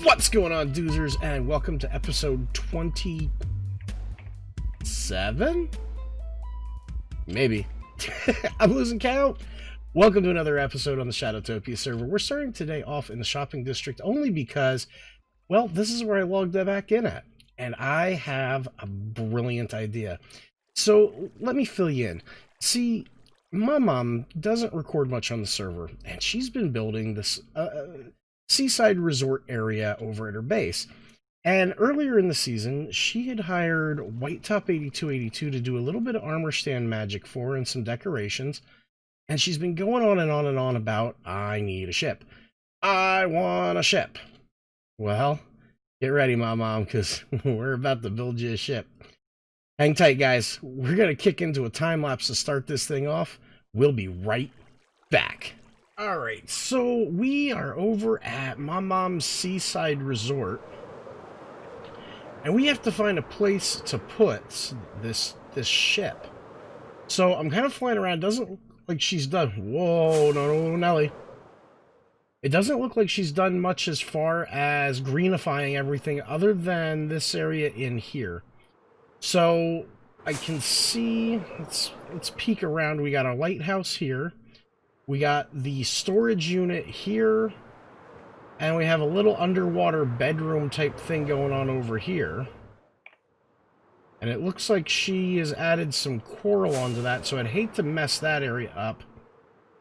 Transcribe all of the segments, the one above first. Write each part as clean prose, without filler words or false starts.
What's going on, doozers, and welcome to episode 27? Maybe. I'm losing count. Welcome to another episode on the Shadowtopia server. We're starting today off in the shopping district only because, well, this is where I logged back in at. And I have a brilliant idea. So let me fill you in. See, my mom doesn't record much on the server, and she's been building this seaside resort area over at her base. And earlier in the season, she had hired Whitetop 8282 to do a little bit of armor stand magic for her and some decorations. And she's been going on and on and on about, I need a ship. I want a ship. Well, get ready, my mom, because we're about to build you a ship. Hang tight, guys. We're going to kick into a time lapse to start this thing off. We'll be right back. All right, so we are over at my mom's seaside resort, and we have to find a place to put this ship. So I'm kind of flying around. Doesn't look like she's done. Whoa, no, Nelly. It doesn't look like she's done much as far as greenifying everything other than this area in here. So I can see, let's peek around. We got a lighthouse here. We got the storage unit here, and we have a little underwater bedroom type thing going on over here. And it looks like she has added some coral onto that, so I'd hate to mess that area up.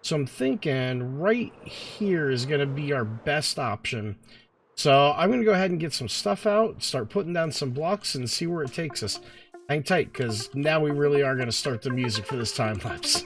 So I'm thinking right here is going to be our best option. So I'm going to go ahead and get some stuff out, start putting down some blocks, and see where it takes us. Hang tight, because now we really are going to start the music for this time lapse.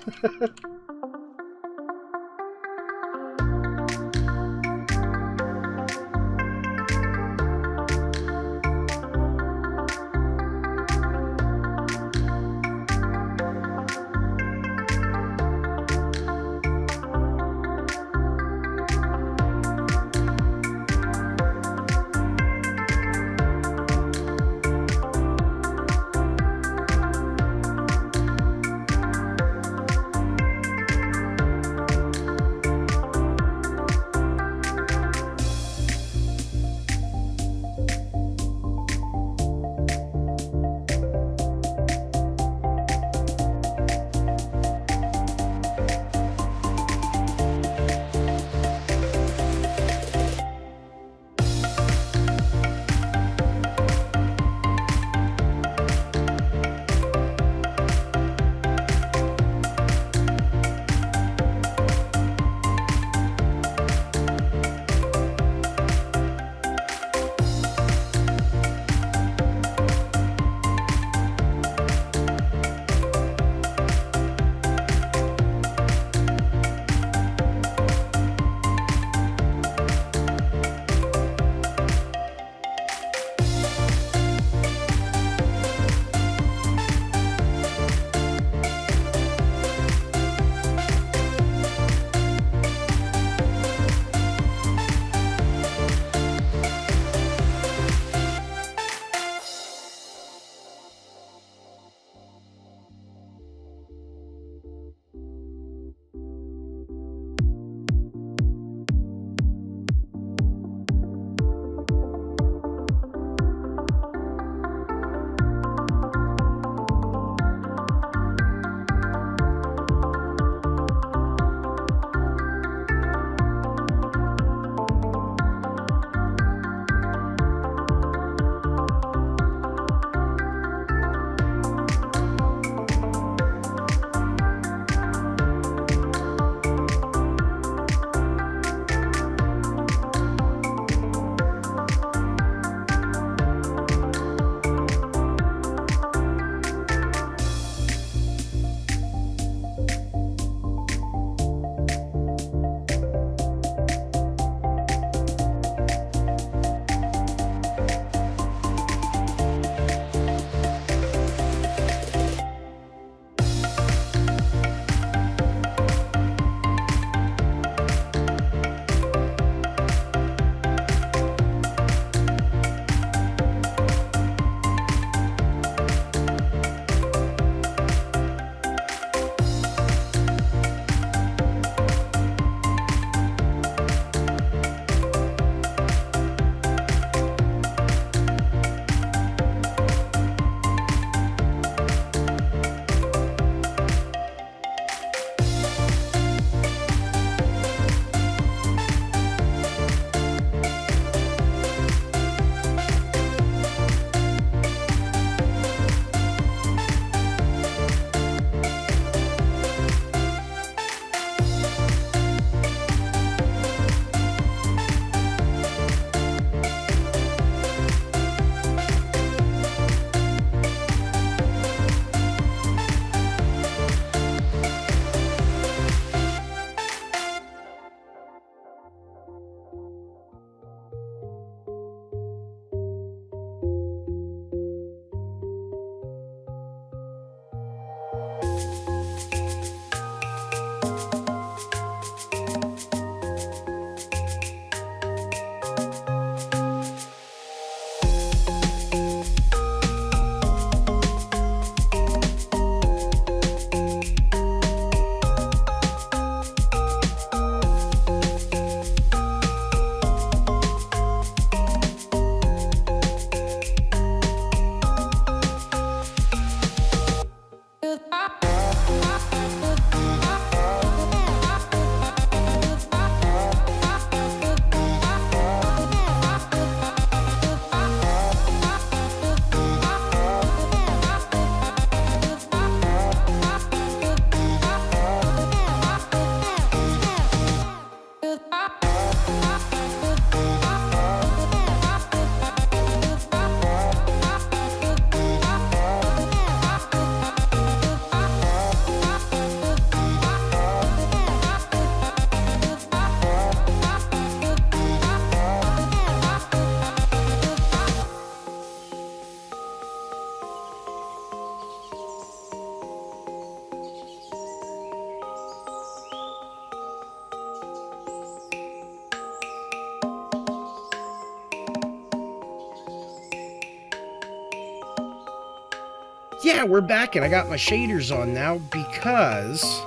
yeah, we're back, and I got my shaders on now because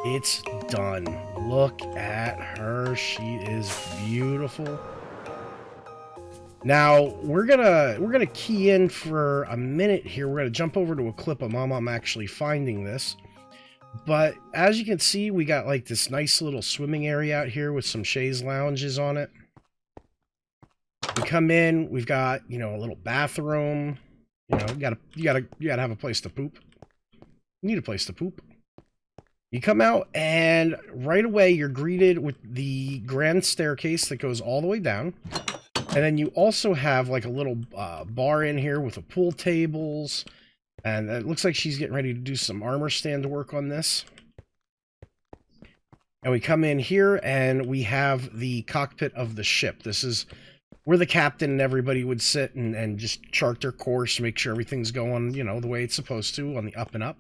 it's done. Look at her. She is beautiful. Now, we're gonna key in for a minute here. We're gonna jump over to a clip of Mom actually finding this. But as you can see, we got like this nice little swimming area out here with some chaise lounges on it. We come in, we've got, you know, a little bathroom. You know, you gotta have a place to poop. You need a place to poop. You come out, and right away you're greeted with the grand staircase that goes all the way down. And then you also have like a little bar in here with a pool tables. And it looks like she's getting ready to do some armor stand work on this. And we come in here, and we have the cockpit of the ship. This is where the captain and everybody would sit and just chart their course, make sure everything's going, you know, the way it's supposed to on the up and up.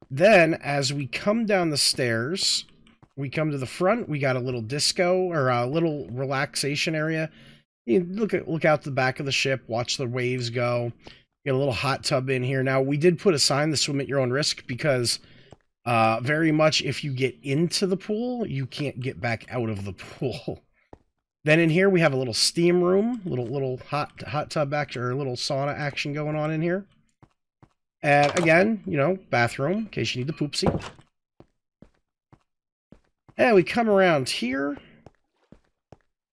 Then, as we come down the stairs, we come to the front. We got a little disco, or a little relaxation area. You look out the back of the ship, watch the waves go. Get a little hot tub in here. Now, we did put a sign to swim at your own risk because very much if you get into the pool, you can't get back out of the pool. Then in here, we have a little steam room, little hot tub action, or a little sauna action going on in here. And again, you know, bathroom in case you need the poopsie. And we come around here,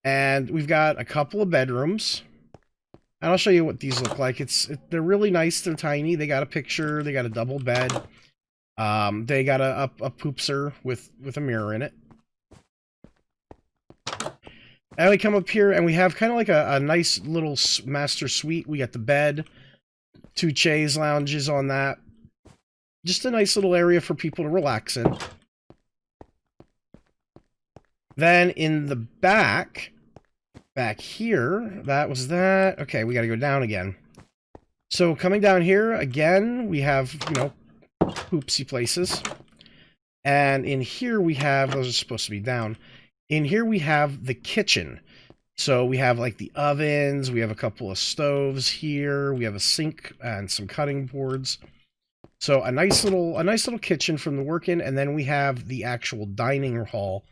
and we've got a couple of bedrooms. And I'll show you what these look like. They're really nice. They're tiny. They got a picture. They got a double bed. They got a poopser with a mirror in it. And we come up here, and we have kind of like a nice little master suite. We got the bed, 2 chaise lounges on that. Just a nice little area for people to relax in. Then in the back here, that was that. Okay, we got to go down again. So coming down here, again, we have, you know, poopsie places. And in here we have, those are supposed to be down. In here we have the kitchen. So we have like the ovens, we have a couple of stoves here, we have a sink and some cutting boards. So a nice little kitchen from the work-in, and then we have the actual dining hall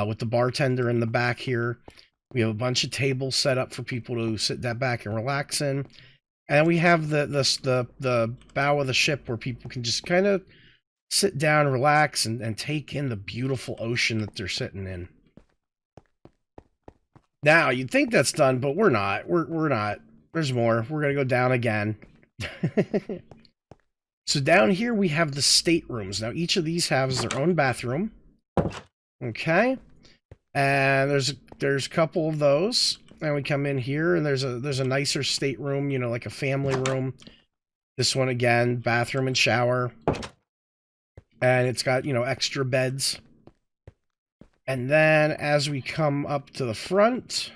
with the bartender in the back here. We have a bunch of tables set up for people to sit that back and relax in. And we have the bow of the ship where people can just kind of sit down, relax, and take in the beautiful ocean that they're sitting in. Now, you'd think that's done, but we're not. We're not. There's more. We're going to go down again. So down here we have the staterooms. Now, each of these has their own bathroom. Okay. And there's a couple of those. And we come in here, and there's a nicer stateroom, you know, like a family room. This one, again, bathroom and shower. And it's got, you know, extra beds. And then as we come up to the front,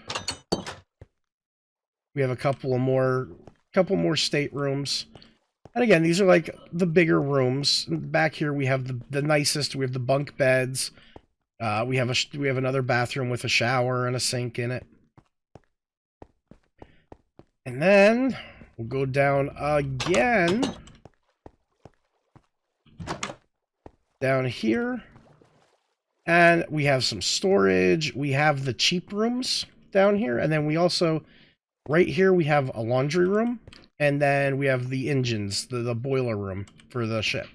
we have a couple more staterooms. And again, these are like the bigger rooms. Back here we have the nicest. We have the bunk beds. We have another bathroom with a shower and a sink in it. And then we'll go down again. Down here. And we have some storage. We have the cheap rooms down here. And then we also, right here, we have a laundry room. And then we have the engines, the boiler room for the ship.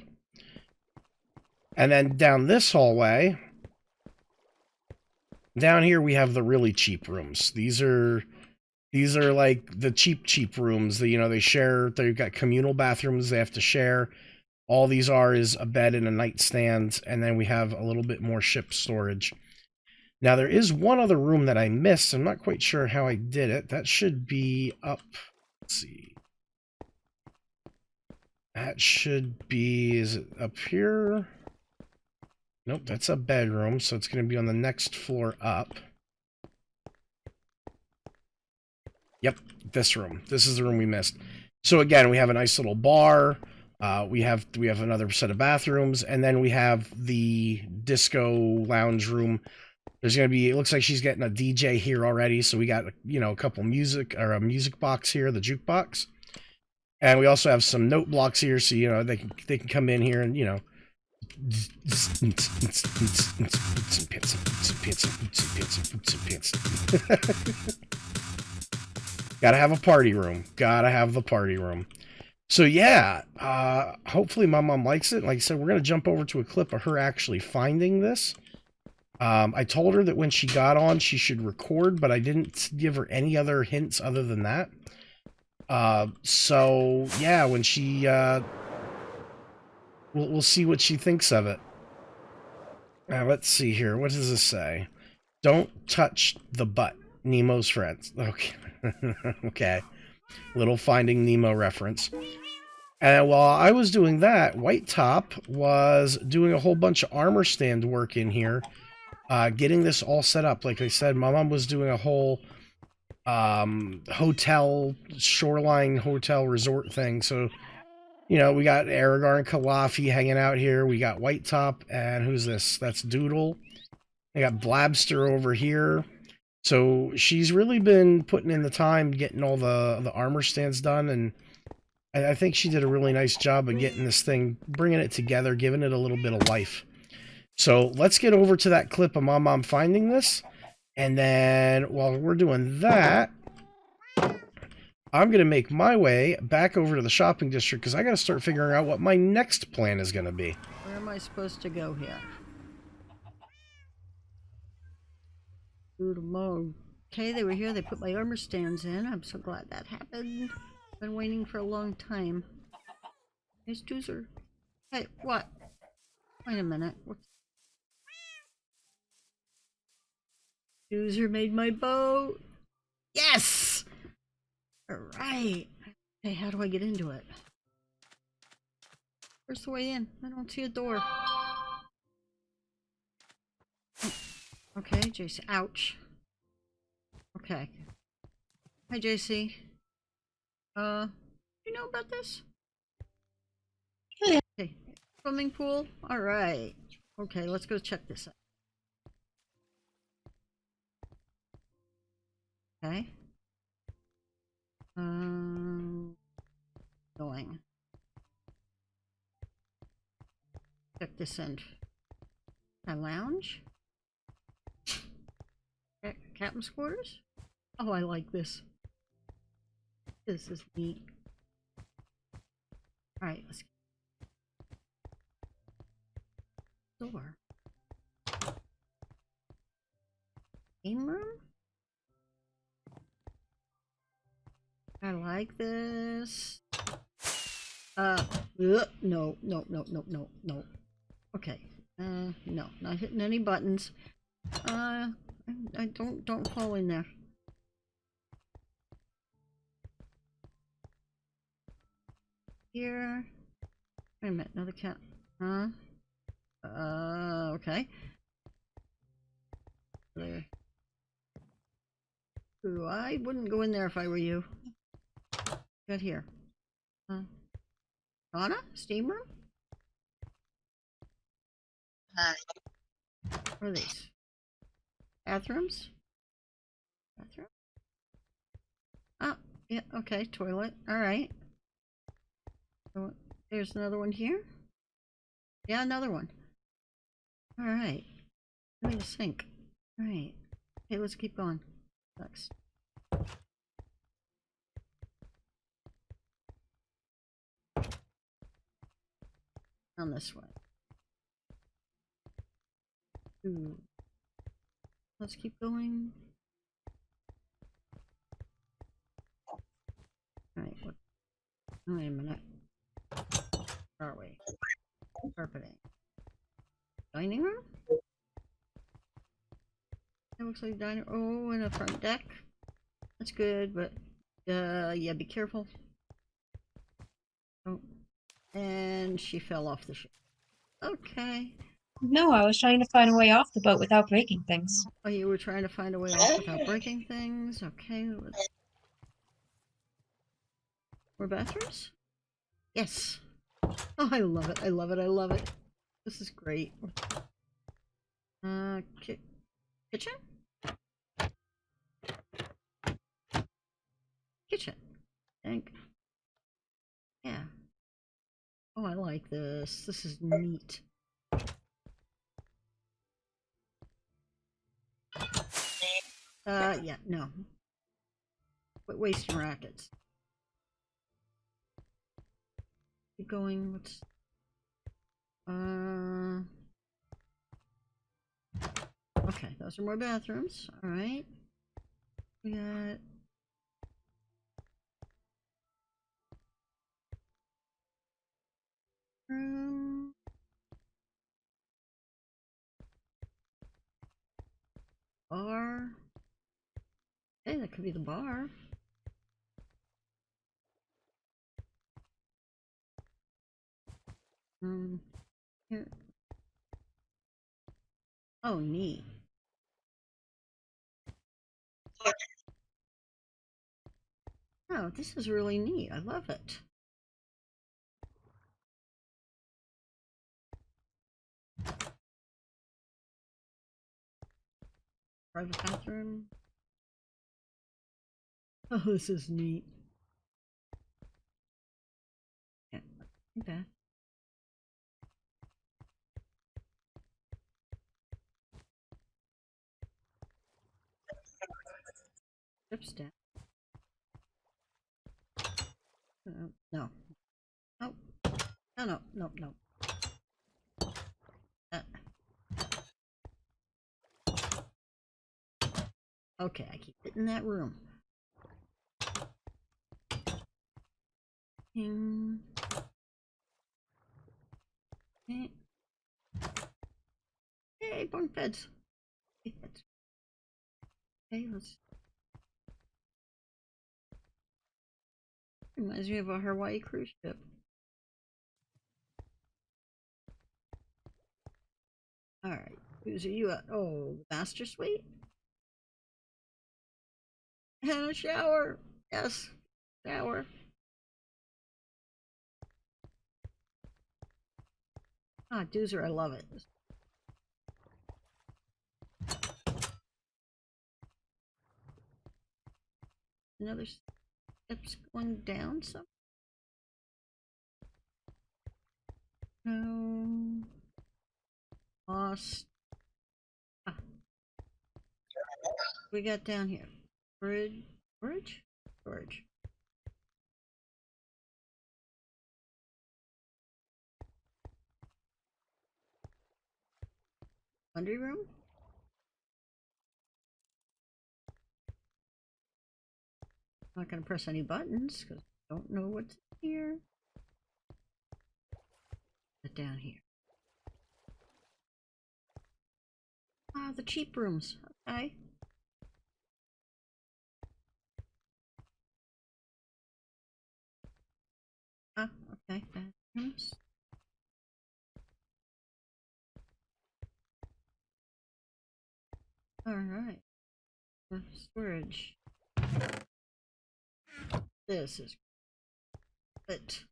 And then down this hallway, down here we have the really cheap rooms. These are like the cheap rooms that, you know, they've got communal bathrooms they have to share. All these are is a bed and a nightstand, and then we have a little bit more ship storage. Now, there is one other room that I missed. I'm not quite sure how I did it. That should be up. Let's see. That should be, is it up here? Nope, that's a bedroom, so it's going to be on the next floor up. Yep, this room. This is the room we missed. So again, we have a nice little bar. We have another set of bathrooms, and then we have the disco lounge room. There's going to be, it looks like she's getting a DJ here already, so we got, you know, a couple music, or a music box here, the jukebox. And we also have some note blocks here, so you know they can come in here and you know. Gotta have a party room. Gotta have the party room. So yeah, hopefully my mom likes it. Like I said, we're gonna jump over to a clip of her actually finding this. I told her that when she got on, she should record, but I didn't give her any other hints other than that. So yeah, when she, we'll see what she thinks of it. Now let's see here. What does this say? Don't touch the butt. Nemo's friends. Okay. Okay. Little Finding Nemo reference. And while I was doing that, White Top was doing a whole bunch of armor stand work in here, getting this all set up. Like I said, my mom was doing a whole hotel, shoreline hotel resort thing. So, you know, we got Aragar and Kalafi hanging out here. We got White Top, and who's this? That's Doodle. I got Blabster over here. So she's really been putting in the time getting all the armor stands done, and I think she did a really nice job of getting this thing, bringing it together, giving it a little bit of life. So let's get over to that clip of my mom finding this, and then while we're doing that, I'm going to make my way back over to the shopping district because I got to start figuring out what my next plan is going to be. Where am I supposed to go here? Okay, they were here. They put my armor stands in. I'm so glad that happened. Been waiting for a long time. There's Doozer. Hey, what? Wait a minute. What's... Doozer made my boat. Yes! Alright. Hey, how do I get into it? Where's the way in? I don't see a door. Okay, JC. Ouch. Okay. Hi, JC. You know about this? Yeah. Okay. Swimming pool? Alright. Okay, let's go check this out. Okay. Going. Check this in. A lounge? Captain's quarters? Oh, I like this. This is neat. Alright, let's get door. Game room? I like this. No. Okay. No, not hitting any buttons. I don't fall in there. Here. Wait a minute, another cat. Huh? Okay. There. Ooh, I wouldn't go in there if I were you. Got here. Donna? Steam room? What are these? Bathrooms? Bathroom? Oh, yeah, okay, toilet. Alright. So, there's another one here? Yeah, another one. Alright. I need a sink. Alright. Okay, let's keep going. Next. Down this way. Ooh. Let's keep going. Alright, what? Wait a minute. Where are we? Carpeting. Dining room? That looks like dining. Oh, and a front deck. That's good, but yeah, be careful. Oh, and she fell off the ship. Okay. No, I was trying to find a way off the boat without breaking things. Oh, you were trying to find a way off without breaking things. Okay, let's... More bathrooms? Yes. Oh, I love it. I love it. I love it. This is great. Kitchen? Kitchen. Thank. Yeah. Oh, I like this. This is neat. Yeah, no. Quit wasting rockets. Keep going. What's okay, those are more bathrooms. All right. We got room. Bar. Hey, that could be the bar. Here. Oh, neat. Oh, this is really neat. I love it. Private bathroom. Oh, this is neat. Yeah, bath. Steps down. No. Nope. No, no, no, no. Okay, I keep it in that room. Okay. Hey, bunk beds. Okay, let's. Reminds me of a Hawaii cruise ship. Alright, who's you at? Oh, the master suite? And a shower! Yes, shower. Ah, Doozer, I love it. Another steps going down some? No. Lost. Ah. We got down here. Bridge? Bridge? Bridge. Laundry room? I'm not gonna press any buttons because I don't know what's here. Get down here. Ah, the cheap rooms. Okay. Ah, okay. Bathrooms. Alright. Storage. This is it.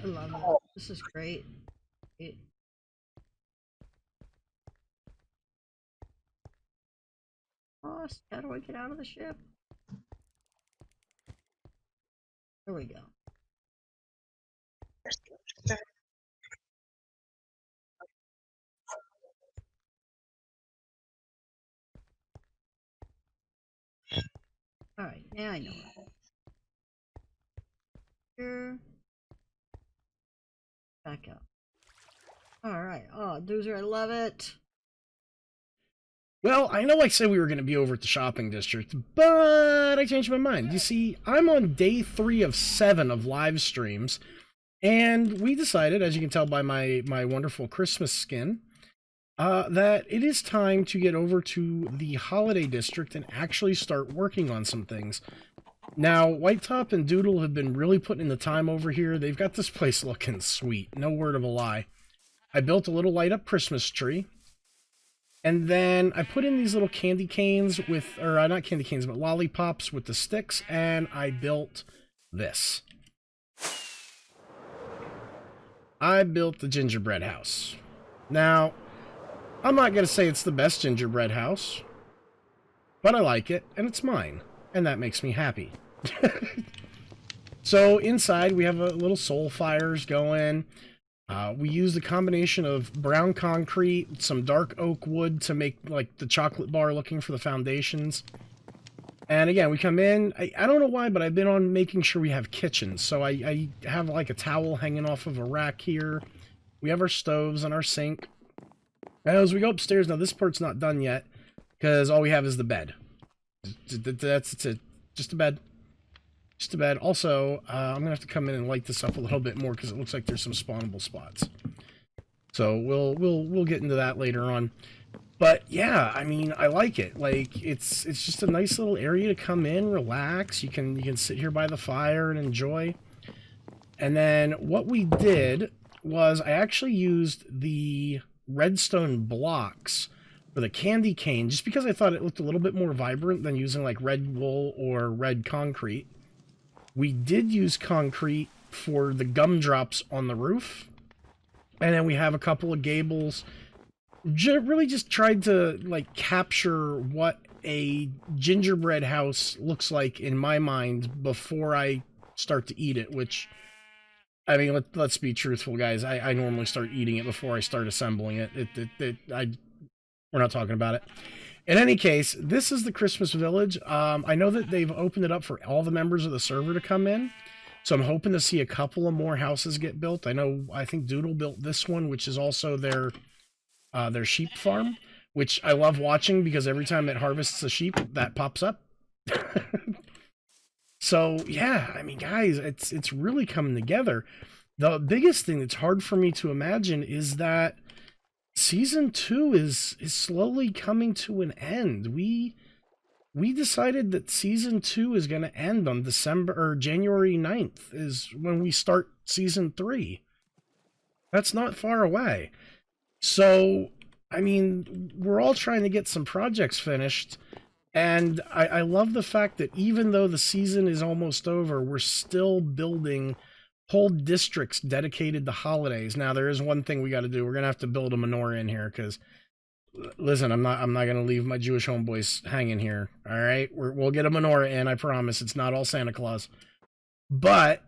I love it. This is great. Oh, how do I get out of the ship? There we go. Alright, now I know it. Here. Back up. Alright. Oh, Doozer, I love it. Well, I know I said we were going to be over at the shopping district, but I changed my mind. You see, I'm on day 3 of 7 of live streams, and we decided, as you can tell by my wonderful Christmas skin, that it is time to get over to the holiday district and actually start working on some things. Now, White Top and Doodle have been really putting in the time over here. They've got this place looking sweet, no word of a lie. I built a little light-up Christmas tree. And then I put in these little candy canes with, or not candy canes, but lollipops with the sticks, and I built this. I built the gingerbread house. Now, I'm not going to say it's the best gingerbread house, but I like it, and it's mine, and that makes me happy. So inside, we have a little soul fires going. We used a combination of brown concrete, some dark oak wood to make like the chocolate bar looking for the foundations. And again, we come in, I don't know why, but I've been on making sure we have kitchens. So I have like a towel hanging off of a rack here. We have our stoves and our sink. And as we go upstairs, now this part's not done yet, because all we have is the bed. That's it. Just a bed. Just a bed. Also, I'm going to have to come in and light this up a little bit more, because it looks like there's some spawnable spots. So we'll get into that later on. But yeah, I mean, I like it. Like, it's just a nice little area to come in, relax. You can sit here by the fire and enjoy. And then what we did was I actually used the redstone blocks for the candy cane, just because I thought it looked a little bit more vibrant than using like red wool or red concrete. We did use concrete for the gumdrops on the roof. And then we have a couple of gables. Really just tried to like capture what a gingerbread house looks like in my mind before I start to eat it, which, I mean, let's be truthful, guys. I normally start eating it before I start assembling it. We're not talking about it. In any case, this is the Christmas Village. I know that they've opened it up for all the members of the server to come in, so I'm hoping to see a couple of more houses get built. I think Doodle built this one, which is also their sheep farm, which I love watching because every time it harvests a sheep, that pops up. So yeah, I mean, guys, it's really coming together. The biggest thing that's hard for me to imagine is that Season 2 is slowly coming to an end. We decided that Season 2 is going to end on January 9th is when we start Season 3. That's not far away. So, I mean, we're all trying to get some projects finished, and I love the fact that even though the season is almost over, we're still building whole districts dedicated to holidays. Now, there is one thing we got to do. We're going to have to build a menorah in here, because, listen, I'm not going to leave my Jewish homeboys hanging here, all right? We'll get a menorah in, I promise. It's not all Santa Claus. But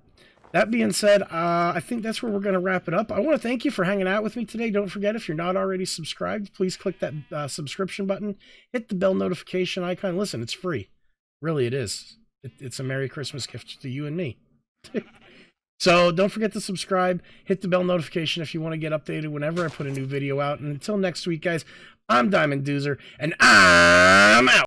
that being said, I think that's where we're going to wrap it up. I want to thank you for hanging out with me today. Don't forget, if you're not already subscribed, please click that subscription button. Hit the bell notification icon. Listen, it's free. Really, it is. It's a Merry Christmas gift to you and me. So don't forget to subscribe. Hit the bell notification if you want to get updated whenever I put a new video out. And until next week, guys, I'm Diamond Doozer, and I'm out.